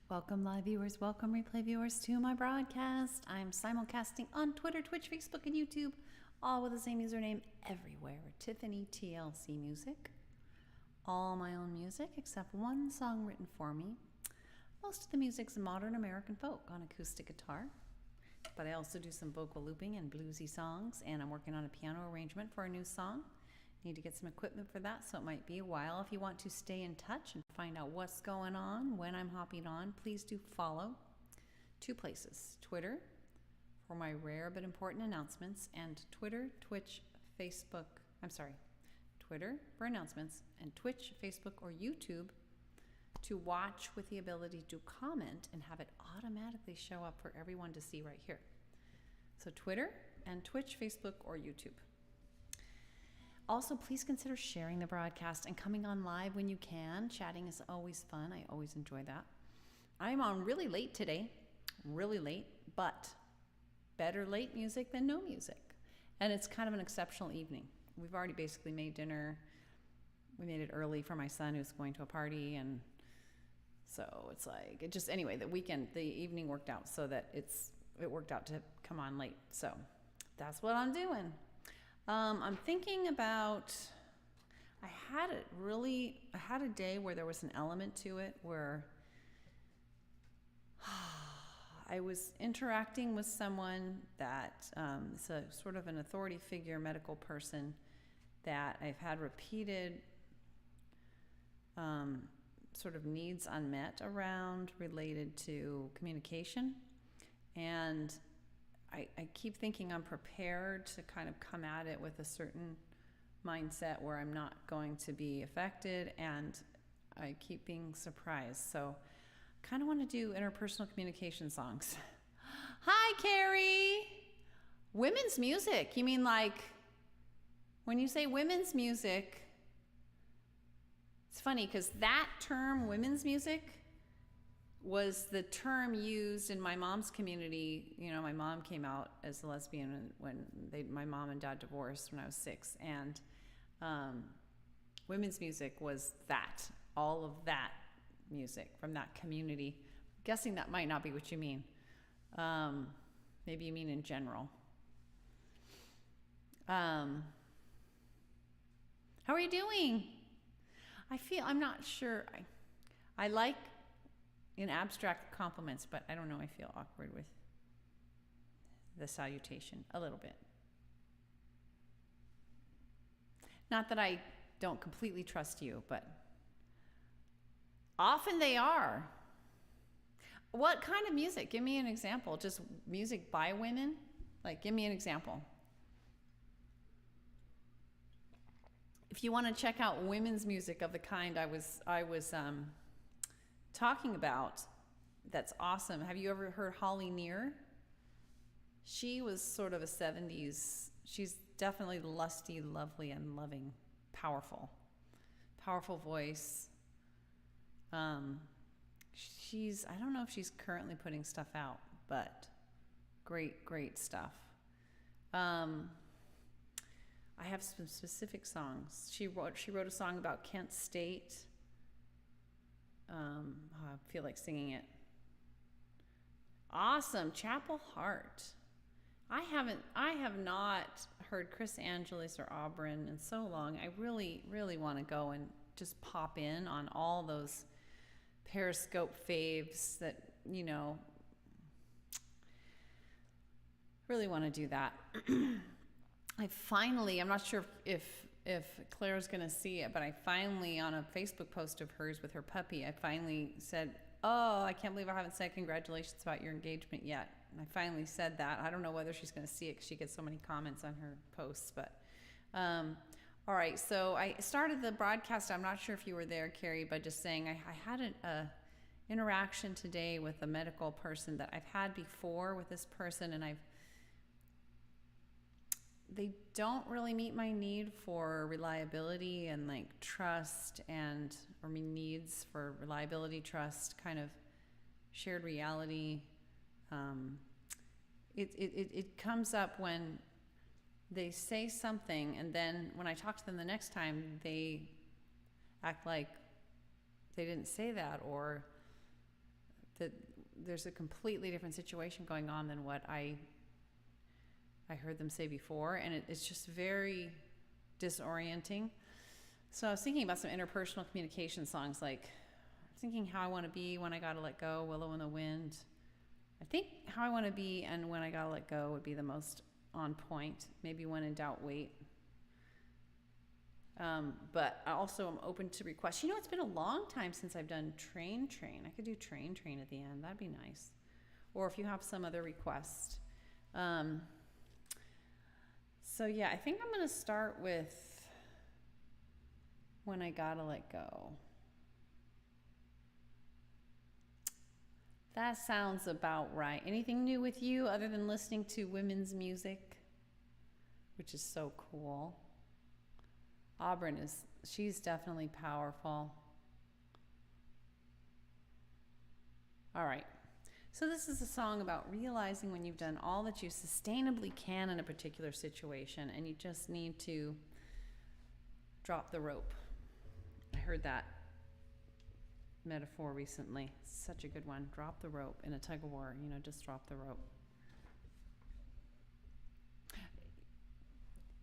Welcome, live viewers. Welcome, replay viewers, to my broadcast. I'm simulcasting on Twitter, Twitch, Facebook, and YouTube, all with the same username everywhere. Tiffany TLC Music. All my own music, except one song written for me. Most of the music's modern American folk on acoustic guitar, but I also do some vocal looping and bluesy songs, and I'm working on a piano arrangement for a new song. Need to get some equipment for that, so it might be a while. If you want to stay in touch and find out what's going on when I'm hopping on, please do follow two places: Twitter for my rare but important announcements, and Twitter, Twitch, Facebook. Twitter for announcements, and Twitch, Facebook, or YouTube to watch with the ability to comment and have it automatically show up for everyone to see right here. So Twitter and Twitch, Facebook, or YouTube. Also, please consider sharing the broadcast and coming on live when you can. Chatting is always fun. I always enjoy that. I'm on really late today, really late, but better late music than no music. And it's kind of an exceptional evening. We've already basically made dinner. We made it early for my son who's going to a party, and so it's like, it just, anyway, the evening worked out so that it worked out to come on late. So that's what I'm doing. I'm thinking about, I had a day where there was an element to it where I was interacting with someone that is a sort of an authority figure, medical person that I've had repeated sort of needs unmet around related to communication. And I keep thinking I'm prepared to kind of come at it with a certain mindset where I'm not going to be affected, and I keep being surprised. So I kind of want to do interpersonal communication songs. Hi, Carrie! Women's music. You mean like, when you say women's music, it's funny because that term, women's music, was the term used in my mom's community. You know, my mom came out as a lesbian when my mom and dad divorced when I was 6, and women's music was that, all of that music from that community. I'm guessing that might not be what you mean. Maybe you mean in general. How are you doing? I'm not sure. I like in abstract compliments, but I don't know, I feel awkward with the salutation a little bit. Not that I don't completely trust you, but often they are. What kind of music? Give me an example. Just music by women? Like, give me an example. If you want to check out women's music of the kind I was talking about, that's awesome. Have you ever heard Holly Near? She was sort of a 70s. She's definitely lusty, lovely, and loving, powerful voice. I don't know if she's currently putting stuff out, but great stuff. I have some specific songs. She wrote a song about Kent State. I feel like singing it. Awesome. Chapel Heart. I have not heard Chris Angeles or Auburn in so long. I really want to go and just pop in on all those Periscope faves that, you know, really want to do that. I'm not sure if Claire's going to see it, but I finally, on a Facebook post of hers with her puppy, I finally said, oh, I can't believe I haven't said congratulations about your engagement yet. And I finally said that. I don't know whether she's going to see it because she gets so many comments on her posts, but all right. So I started the broadcast. I'm not sure if you were there, Carrie, by just saying I had an interaction today with a medical person that I've had before with this person, and they don't really meet my need for reliability and like trust or my needs for reliability, trust, kind of shared reality. It comes up when they say something, and then when I talk to them the next time, they act like they didn't say that, or that there's a completely different situation going on than what I heard them say before, and it's just very disorienting. So I was thinking about some interpersonal communication songs, like thinking How I Want to Be, When I Gotta Let Go, Willow in the Wind. I think How I Want to Be and When I Gotta Let Go would be the most on point. Maybe When in Doubt, Wait. But I also am open to requests. You know, it's been a long time since I've done Train Train. I could do Train Train at the end. That'd be nice. Or if you have some other request. So yeah, I think I'm going to start with When I Gotta Let Go. That sounds about right. Anything new with you other than listening to women's music, which is so cool? Auburn she's definitely powerful. All right. So this is a song about realizing when you've done all that you sustainably can in a particular situation and you just need to drop the rope. I heard that metaphor recently. Such a good one. Drop the rope in a tug of war. You know, just drop the rope.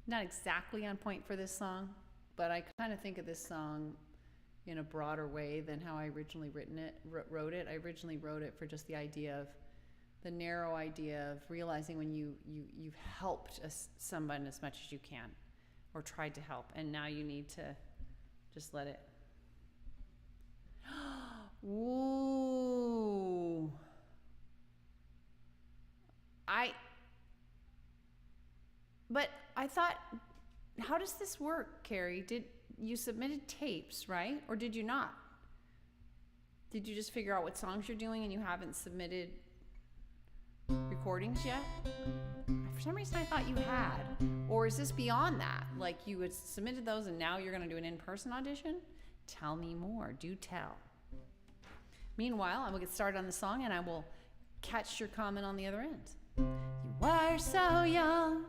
Not exactly on point for this song, but I kind of think of this song in a broader way than how I originally wrote it. I originally wrote it for just the narrow idea of realizing when you've helped someone as much as you can, or tried to help, and now you need to just let it. Ooh. But I thought, how does this work, Carrie? Did you submitted tapes, right? Or did you not? Did you just figure out what songs you're doing and you haven't submitted recordings yet? For some reason I thought you had. Or is this beyond that? Like you had submitted those and now you're going to do an in-person audition? Tell me more. Do tell. Meanwhile, I will get started on the song and I will catch your comment on the other end. You were so young.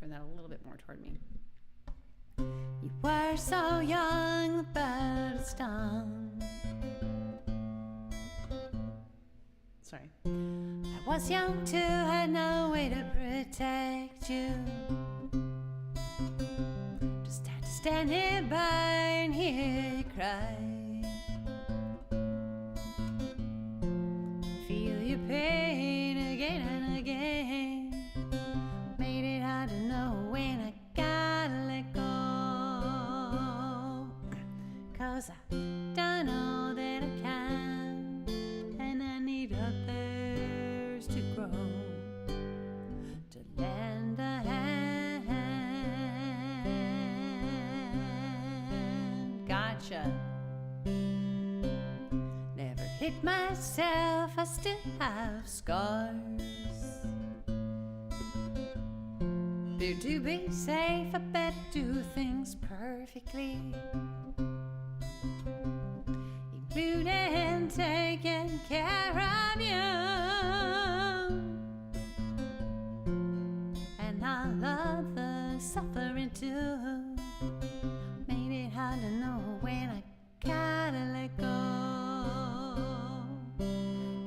Turn that a little bit more toward me. You were so young, the bird had stung. Sorry. I was young too, had no way to protect you. Just had to stand nearby and hear you cry. Feel your pain again and again. Made it hard to know when I gotta let go. 'Cause I don't know that I can, and I need others to grow, to lend a hand. Gotcha. Never hit myself, I still have scars. Fear to be safe, I better do things perfectly, including taking care of you. And all others suffering too. Made it hard to know when I gotta let go.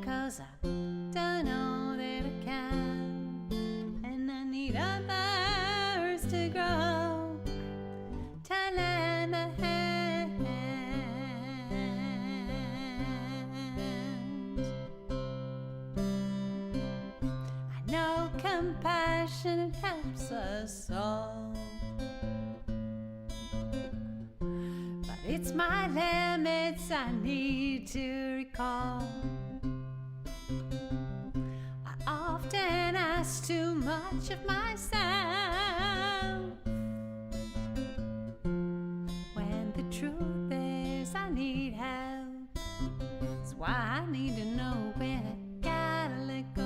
'Cause I don't know that I can, and I need others to grow, to lend a hand. I know compassion helps us all, but it's my limits I need to recall. I often ask too much of myself, when the truth is I need help. That's why I need to know when I gotta let go.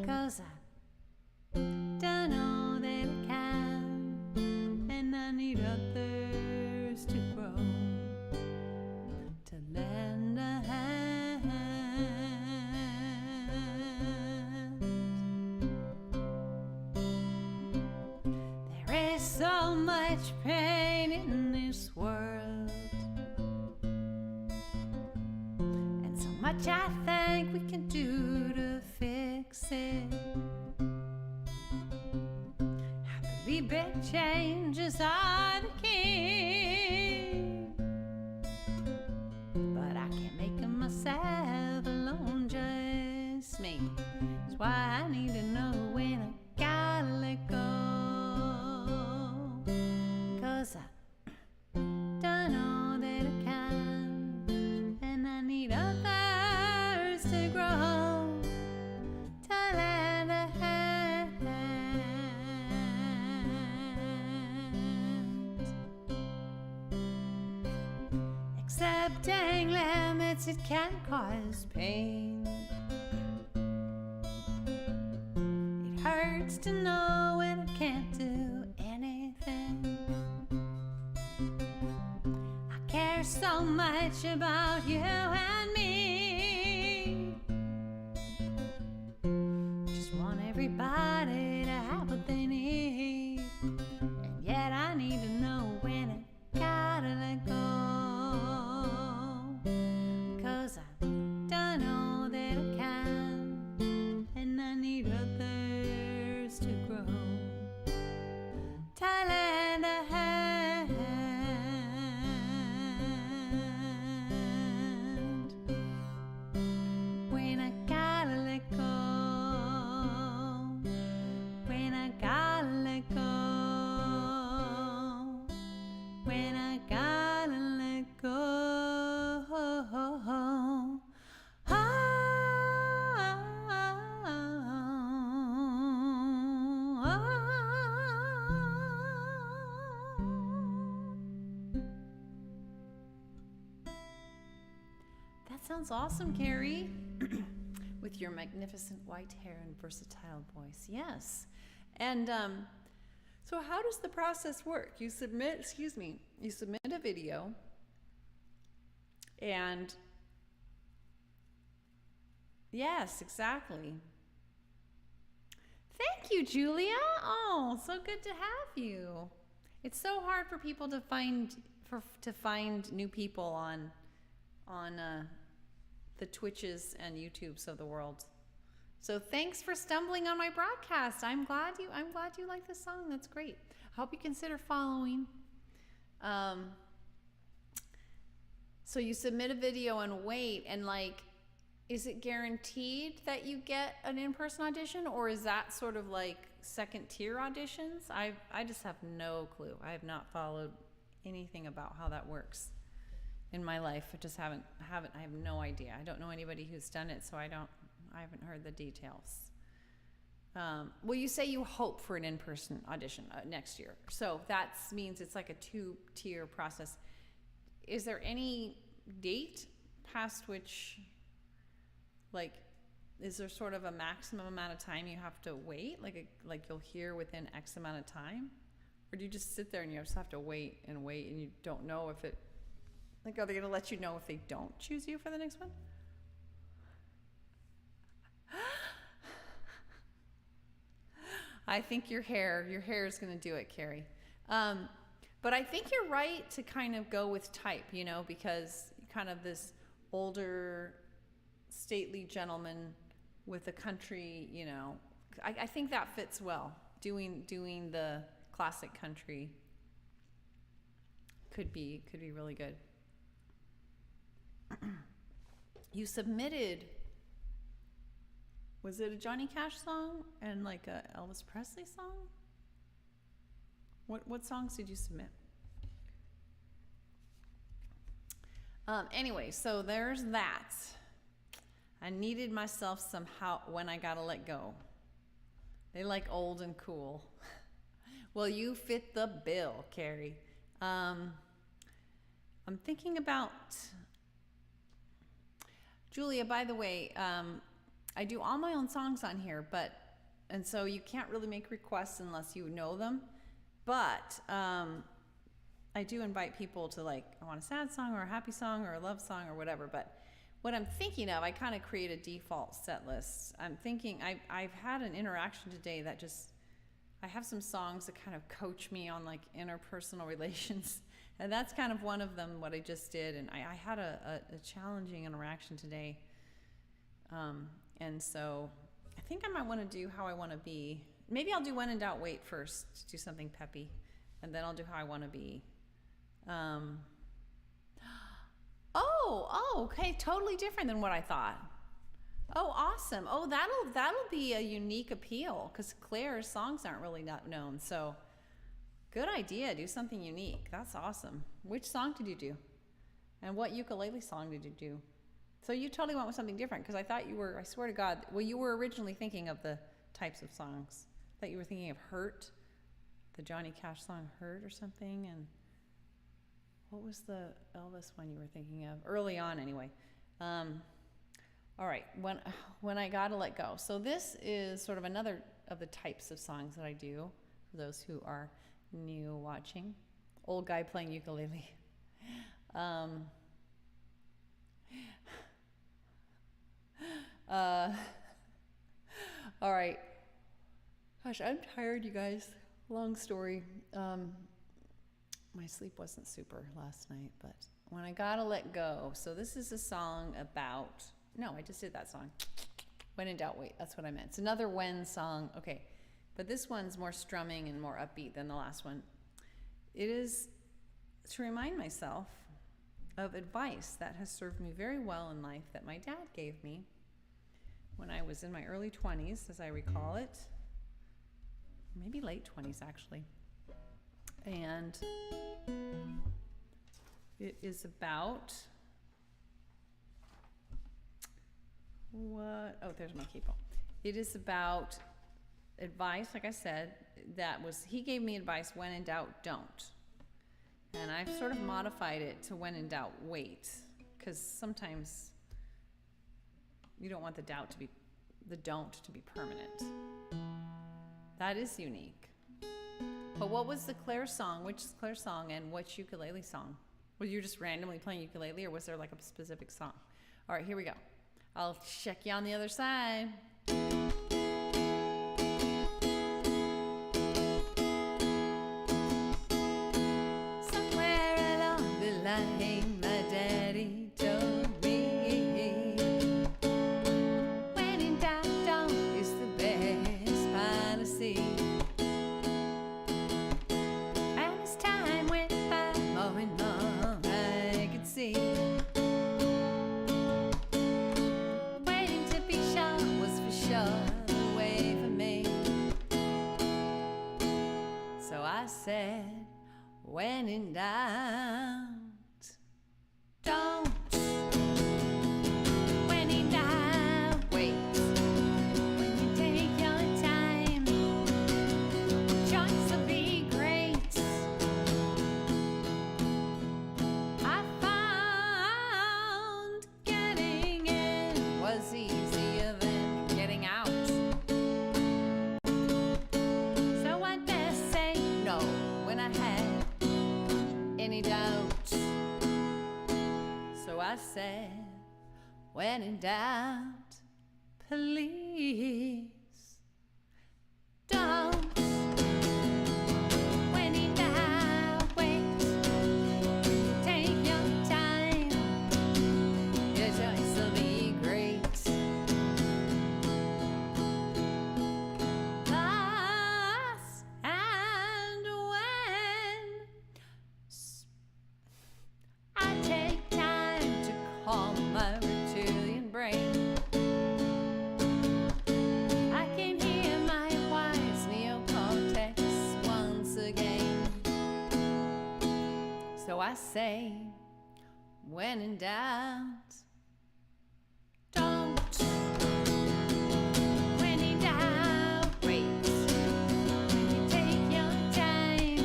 'Cause I don't know that I can, and I need others to grow, to lend a hand. There is so much pain in this world, much I think we can do to fix it. I believe big changes are the key, but I can't make them myself alone, just me. That's why I need to know when I gotta let go, 'cause I've done all that I can, and I need others to grow, to lend a hand. Accepting limits, it can cause pain. It hurts to know when I can't do anything. I care so much about you and me. Just want everybody to have what they need, and yet I need to know when I gotta let go, 'cause I've done all that I can, and I need others to grow, to lend a hand. When I gotta let go, when I gotta let go, when I gotta let go. That sounds awesome, Carrie. With your magnificent white hair and versatile voice. Yes. And so how does the process work? You submit a video, and yes, exactly. Thank you, Julia. Oh, so good to have you. It's so hard for people to find new people on the Twitches and YouTubes of the world. So thanks for stumbling on my broadcast. I'm glad you like this song. That's great. I hope you consider following. So you submit a video and wait, and like, is it guaranteed that you get an in-person audition, or is that sort of like second tier auditions? I just have no clue. I have not followed anything about how that works in my life. I just haven't. I have no idea. I don't know anybody who's done it, so I haven't heard the details. Well, you say you hope for an in-person audition next year, so that means it's like a two-tier process. Is there any date past which, like, is there sort of a maximum amount of time you have to wait? Like you'll hear within X amount of time, or do you just sit there and you just have to wait and you don't know if it? Like, are they going to let you know if they don't choose you for the next one? I think your hair is going to do it, Carrie. But I think you're right to kind of go with type, because kind of this older, stately gentleman with a country, I think that fits well. Doing the classic country could be really good. You submitted, was it a Johnny Cash song and like a Elvis Presley song? What songs did you submit? Anyway, so there's that. I needed myself somehow when I gotta let go. They like old and cool. Well, you fit the bill, Carrie. I'm thinking about Julia, by the way, I do all my own songs on here, and so you can't really make requests unless you know them. But I do invite people to, like, I want a sad song or a happy song or a love song or whatever. But what I'm thinking of, I kind of create a default set list. I'm thinking, I've had an interaction today that I have some songs that kind of coach me on like interpersonal relations. And that's kind of one of them, what I just did. And I had a challenging interaction today And so I think I might want to do How I Want to Be. Maybe I'll do When in Doubt, Wait first, do something peppy, and then I'll do How I Want to Be. Okay, totally different than what I thought. Oh, awesome. Oh, that'll be a unique appeal because Claire's songs aren't really not known. So good idea. Do something unique. That's awesome. Which song did you do? And what ukulele song did you do? So you totally went with something different because I thought you were, I swear to God, well, you were originally thinking of the types of songs. I thought you were thinking of Hurt, the Johnny Cash song Hurt or something. And what was the Elvis one you were thinking of? Early on, anyway. All right, when I Gotta Let Go. So this is sort of another of the types of songs that I do for those who are new watching. Old guy playing ukulele. All right. Gosh, I'm tired, you guys. Long story. My sleep wasn't super last night, but When I Gotta Let Go. So this is a song about, no, I just did that song. When in Doubt, Wait, that's what I meant. It's another When song. Okay, but this one's more strumming and more upbeat than the last one. It is to remind myself of advice that has served me very well in life that my dad gave me when I was in my early 20s, as I recall it. Maybe late 20s, actually. And it is about what? Oh, there's my keyboard. It is about advice, like I said, he gave me advice, when in doubt, don't. And I've sort of modified it to when in doubt, wait. Because sometimes you don't want the don't to be permanent. That is unique. But what was the Claire song? Which Claire song and which ukulele song? Were you just randomly playing ukulele, or was there like a specific song? All right, here we go. I'll check you on the other side. Somewhere along the line, my daddy told me, when in doubt, don't is the best policy. And as time went by, more and more I could see. I said, when in doubt, don't. When in doubt, wait. When you take your time, choice will be great. I found getting in was easier than getting out. When I had any doubt, so I said, when in doubt, please don't. When in doubt, wait. Take your time. Your choice will be great. So I say, when in doubt, don't. When in doubt, wait. When you take your time,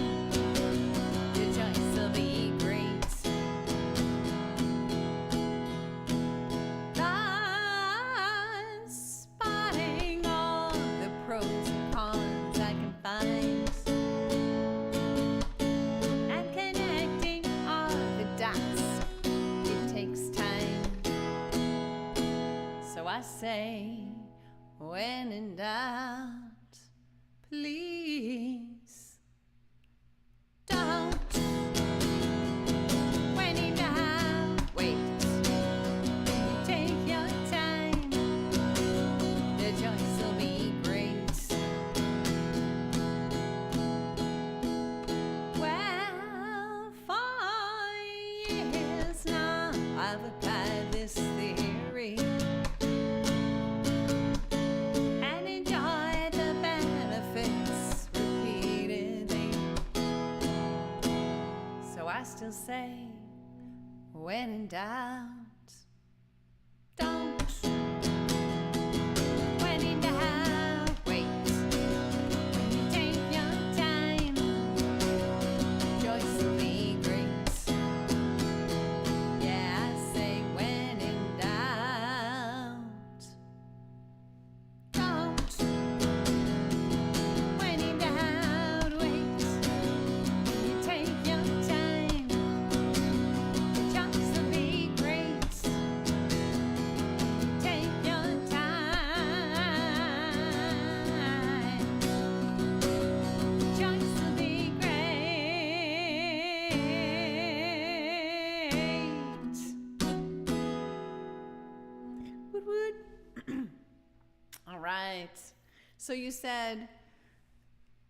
your choice will be great. I'm spotting all the pros and cons I can find. So I say, when in doubt, please don't. When in doubt, wait. Take your time. I still say, when in doubt, don't. When in doubt, wait. When you take your time, choice will be great. Yeah, I say, when in doubt, don't. When in doubt, wait. You take your time, choice will be great. Take your time, choice will be great. Woot woot. All right. So you said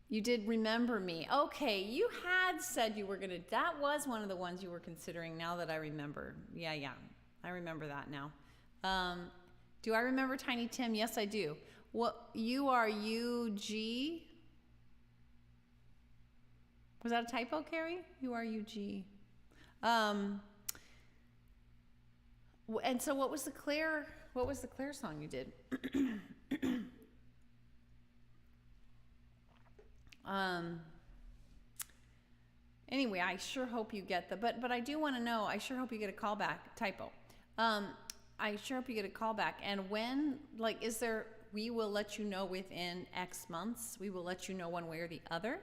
you did remember me. Okay, you had said you were gonna. That was one of the ones you were considering. Now that I remember, yeah, I remember that now. Do I remember Tiny Tim? Yes, I do. What you are UG? Was that a typo, Carrie? You are UG. And so what was the Claire song you did? Anyway, I sure hope you get but I do want to know, I sure hope you get a call back. Typo. I sure hope you get a call back. And when, like, is there, we will let you know within X months, we will let you know one way or the other?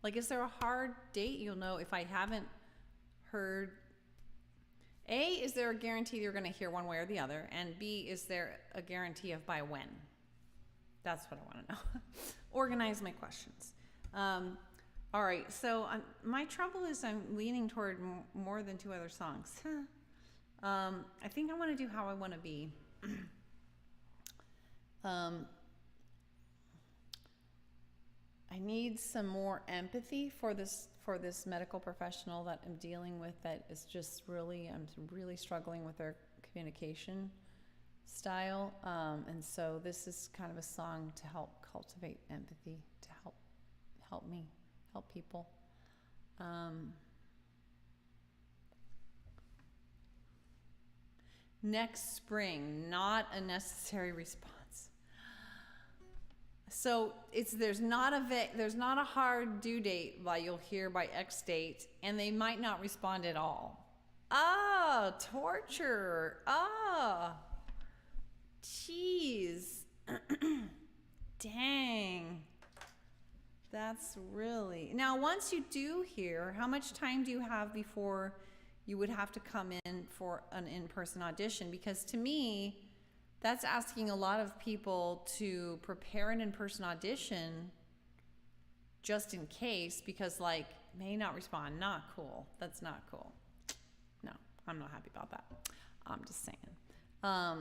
Like, is there a hard date you'll know if I haven't heard? A, is there a guarantee you're going to hear one way or the other? And B, is there a guarantee of by when? That's what I want to know. Organize my questions. All right, so my trouble is I'm leaning toward more than two other songs. I think I want to do How I Want to Be. I need some more empathy for this medical professional that I'm dealing with that is just really, I'm really struggling with their communication style. And so this is kind of a song to help cultivate empathy, to help me, help people. Next spring, not a necessary response. So there's not a hard due date like you'll hear by X date, and they might not respond at all. Ah, torture. Ah, jeez. Dang. That's really... Now, once you do hear, how much time do you have before you would have to come in for an in-person audition? Because to me, that's asking a lot of people to prepare an in-person audition just in case, because, like, may not respond. Not cool. That's not cool. No, I'm not happy about that. I'm just saying. I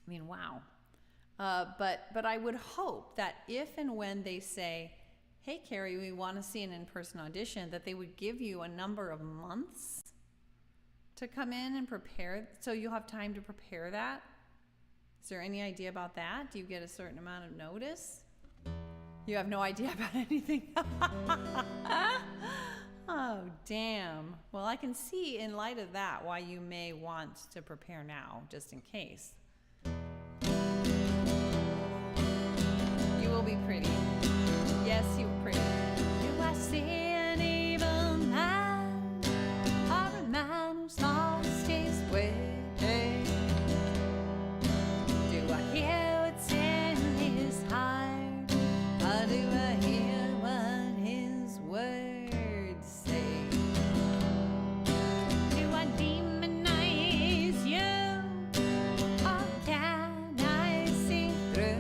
mean, wow. But I would hope that if and when they say, hey, Carrie, we want to see an in-person audition, that they would give you a number of months to come in and prepare, so you'll have time to prepare that. Is there any idea about that? Do you get a certain amount of notice? You have no idea about anything? Oh, damn. Well, I can see in light of that why you may want to prepare now, just in case. You will be pretty. Yes, you're pretty. Do I see an evil man, or a man who's lost his way? Do I hear what's in his heart, or do I hear what his words say? Do I demonize you, or can I see through?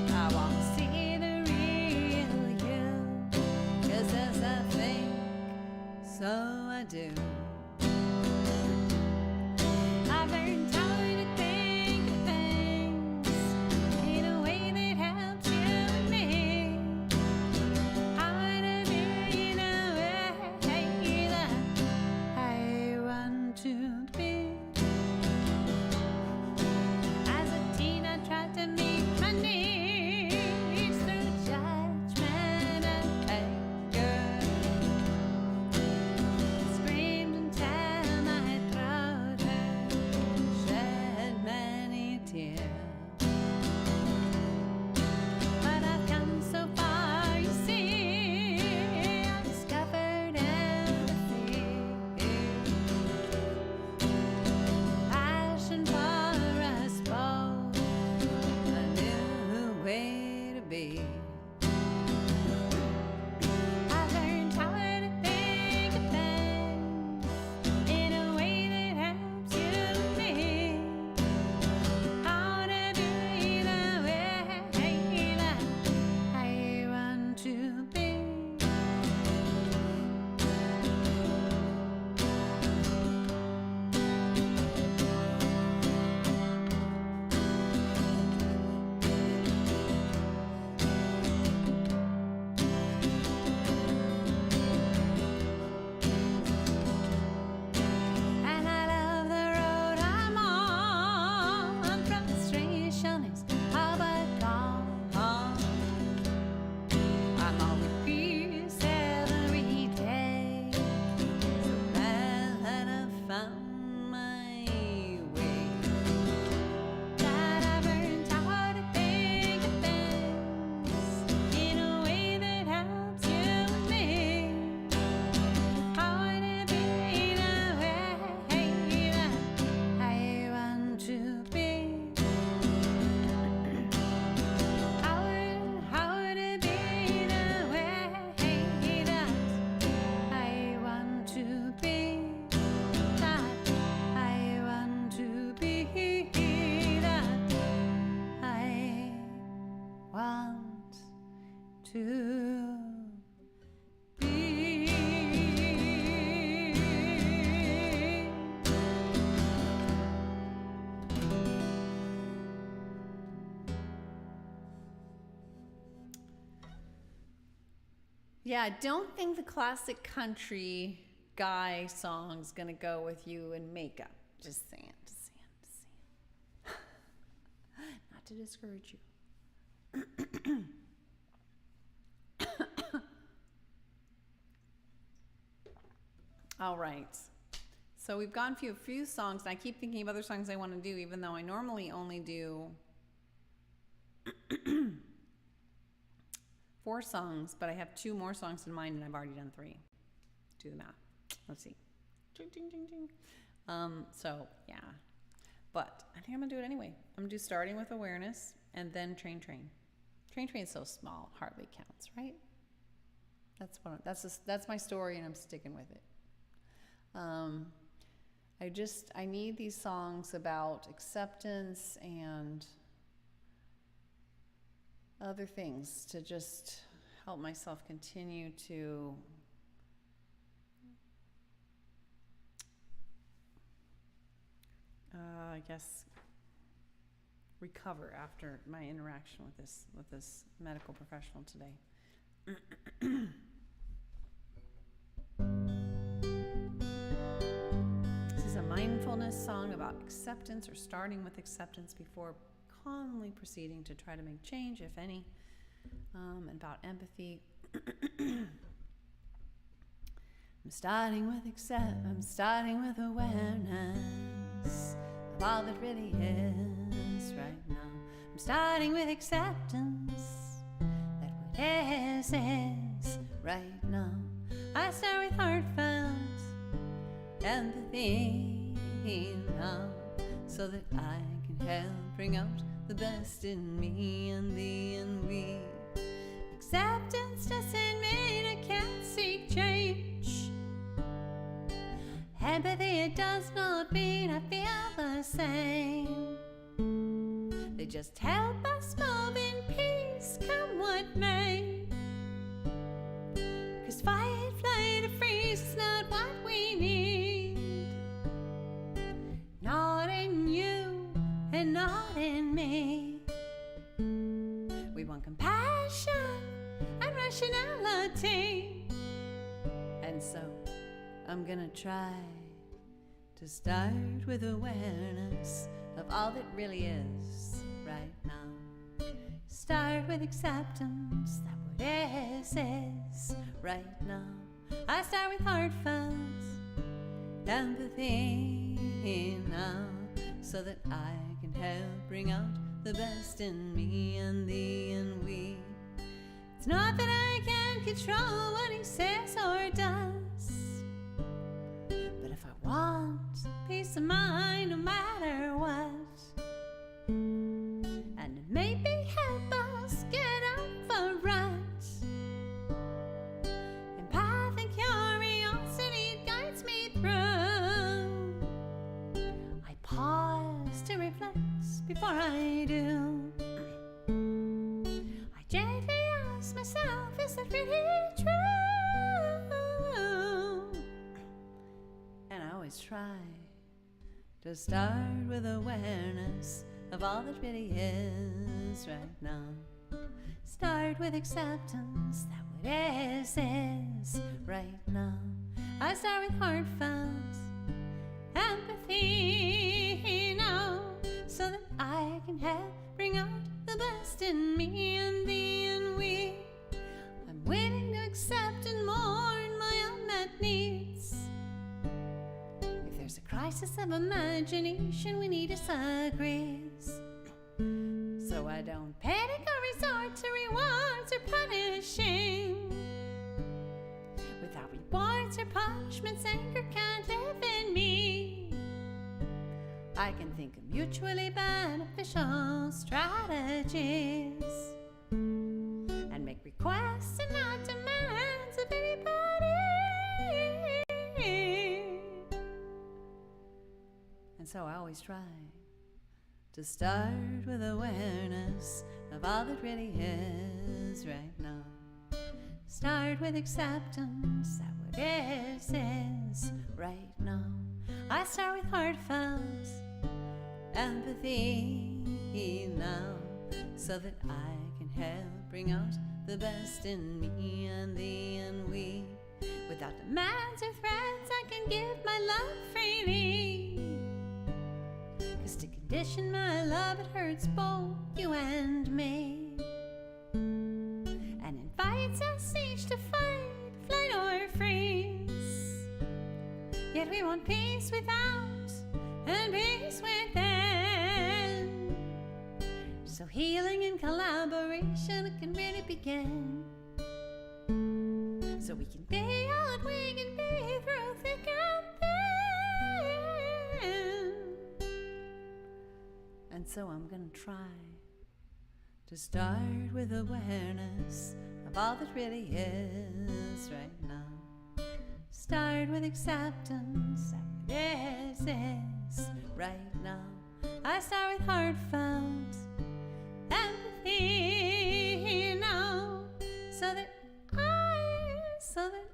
I want to see the real you, 'cause as I think, so I do. I've learned how to think of things in a way that helps you and me. I want to be in a way that I want to be. As a teen, I tried to meet my needs through judgment and anger. Yeah, I don't think the classic country guy song's gonna go with you in makeup. Just saying, just saying, just saying. Not to discourage you. All right. So we've gone through a few songs, and I keep thinking of other songs I want to do, even though I normally only do 4 songs, but I have 2 more songs in mind, and I've already done 3. Do the math. Let's see. Ding, ding, ding, ding. So, yeah. But I think I'm going to do it anyway. I'm going to do starting with awareness, and then train, train. Train, train is so small, hardly counts, right? That's my story, and I'm sticking with it. I need these songs about acceptance and other things to just help myself continue to I guess recover after my interaction with this medical professional today. This is a mindfulness song about acceptance, or starting with acceptance before calmly proceeding to try to make change, if any, and about empathy. I'm starting with awareness of all that really is right now. I'm starting with acceptance that what is right now. I start with heartfelt empathy now, so that I can help bring out the best in me and thee and we. Acceptance doesn't mean I can't seek change. Empathy, it does not mean I feel the same. They just help us move in peace, come what may. 'Cause fight, flight, or freeze is not what we need. Not in you and not in me. We want compassion and rationality. And so I'm gonna try to start with awareness of all that really is right now. Start with acceptance that what is right now. I start with heartfelt empathy now, so that I can help bring out the best in me and thee and we. It's not that I can control what he says or does, but if I want peace of mind no matter what, and maybe help us get out the rut. Empathic curiosity guides me through. I pause to reflect before I do. I gently ask myself, is that really true? And I always try to start with awareness of all that really is right now. Start with acceptance that what is right now. I start with heartfelt empathy now, so that I can help bring out the best in me and thee and we. I'm willing to accept and mourn my unmet needs. If there's a crisis of imagination, we need disagrees. So I don't panic or resort to rewards or punishing. Without rewards or punishments, anger can't live in me. I can think of mutually beneficial strategies and make requests and not demands of anybody. And so I always try to start with awareness of all that really is right now. Start with acceptance that what is right now. I start with heartfelt empathy now, so that I can help bring out the best in me and thee and we. Without demands or threats, I can give my love freely. 'Cause to condition my love, it hurts both you and me, and invites us each to fight, flight or freeze. Yet we want peace without and peace within. So healing and collaboration can really begin. So we can be all that we can be through thick and thin. And so I'm gonna try to start with awareness of all that really is right now. Start with acceptance of what is right now. I start with heartfelt empathy now, so that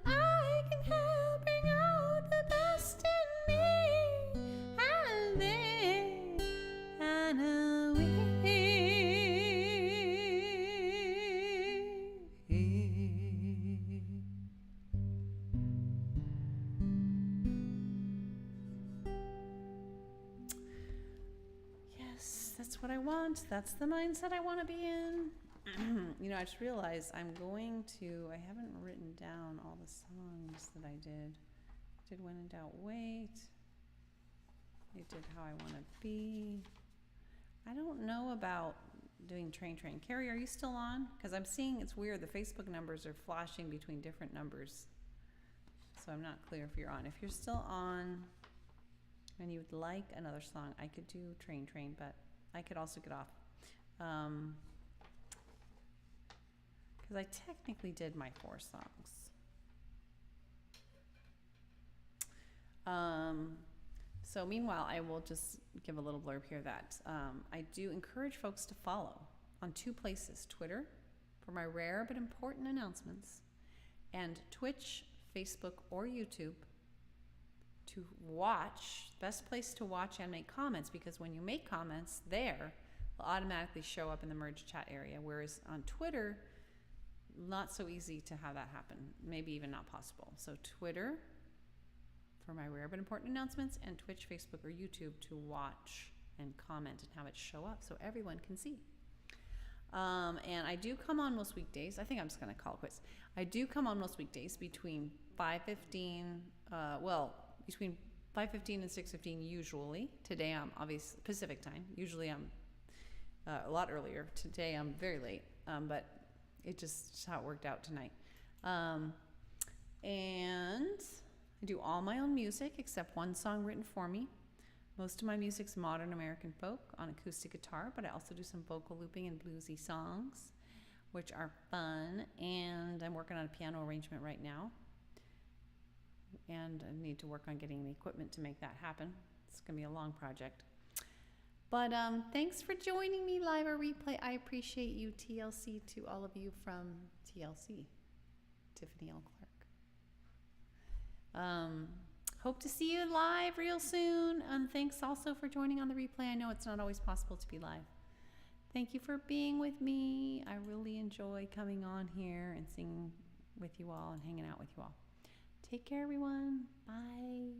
I can help bring out the best in me and thee and we. Yes, that's what I want. That's the mindset I want to be in. You know, I just realized I haven't written down all the songs that I did. When in Doubt, Wait. I did How I Want to Be. I don't know about doing Train. Carrie, are you still on? Because I'm seeing it's weird. The Facebook numbers are flashing between different numbers. So I'm not clear if you're on. If you're still on and you would like another song, I could do Train, but I could also get off. Because I technically did my 4 songs. So meanwhile, I will just give a little blurb here that I do encourage folks to follow on 2 places: Twitter for my rare but important announcements, and Twitch, Facebook, or YouTube to watch. Best place to watch and make comments, because when you make comments there, will automatically show up in the merge chat area, whereas on Twitter, not so easy to have that happen, maybe even not possible. So Twitter for my rare but important announcements, and Twitch, Facebook, or YouTube to watch and comment and have it show up so everyone can see. And I do come on most weekdays. I think I'm just going to call it quits. I do come on most weekdays between 5:15, between 5:15 and 6:15 usually. Today I'm obviously Pacific time. Usually I'm a lot earlier. Today I'm very late, but it just how it worked out tonight. And I do all my own music except one song written for me. Most of my music's modern American folk on acoustic guitar, but I also do some vocal looping and bluesy songs, which are fun. And I'm working on a piano arrangement right now. And I need to work on getting the equipment to make that happen. It's going to be a long project. But thanks for joining me live or replay. I appreciate you, TLC, to all of you from TLC, Tiffany L. Clark. Hope to see you live real soon. And thanks also for joining on the replay. I know it's not always possible to be live. Thank you for being with me. I really enjoy coming on here and singing with you all and hanging out with you all. Take care, everyone. Bye.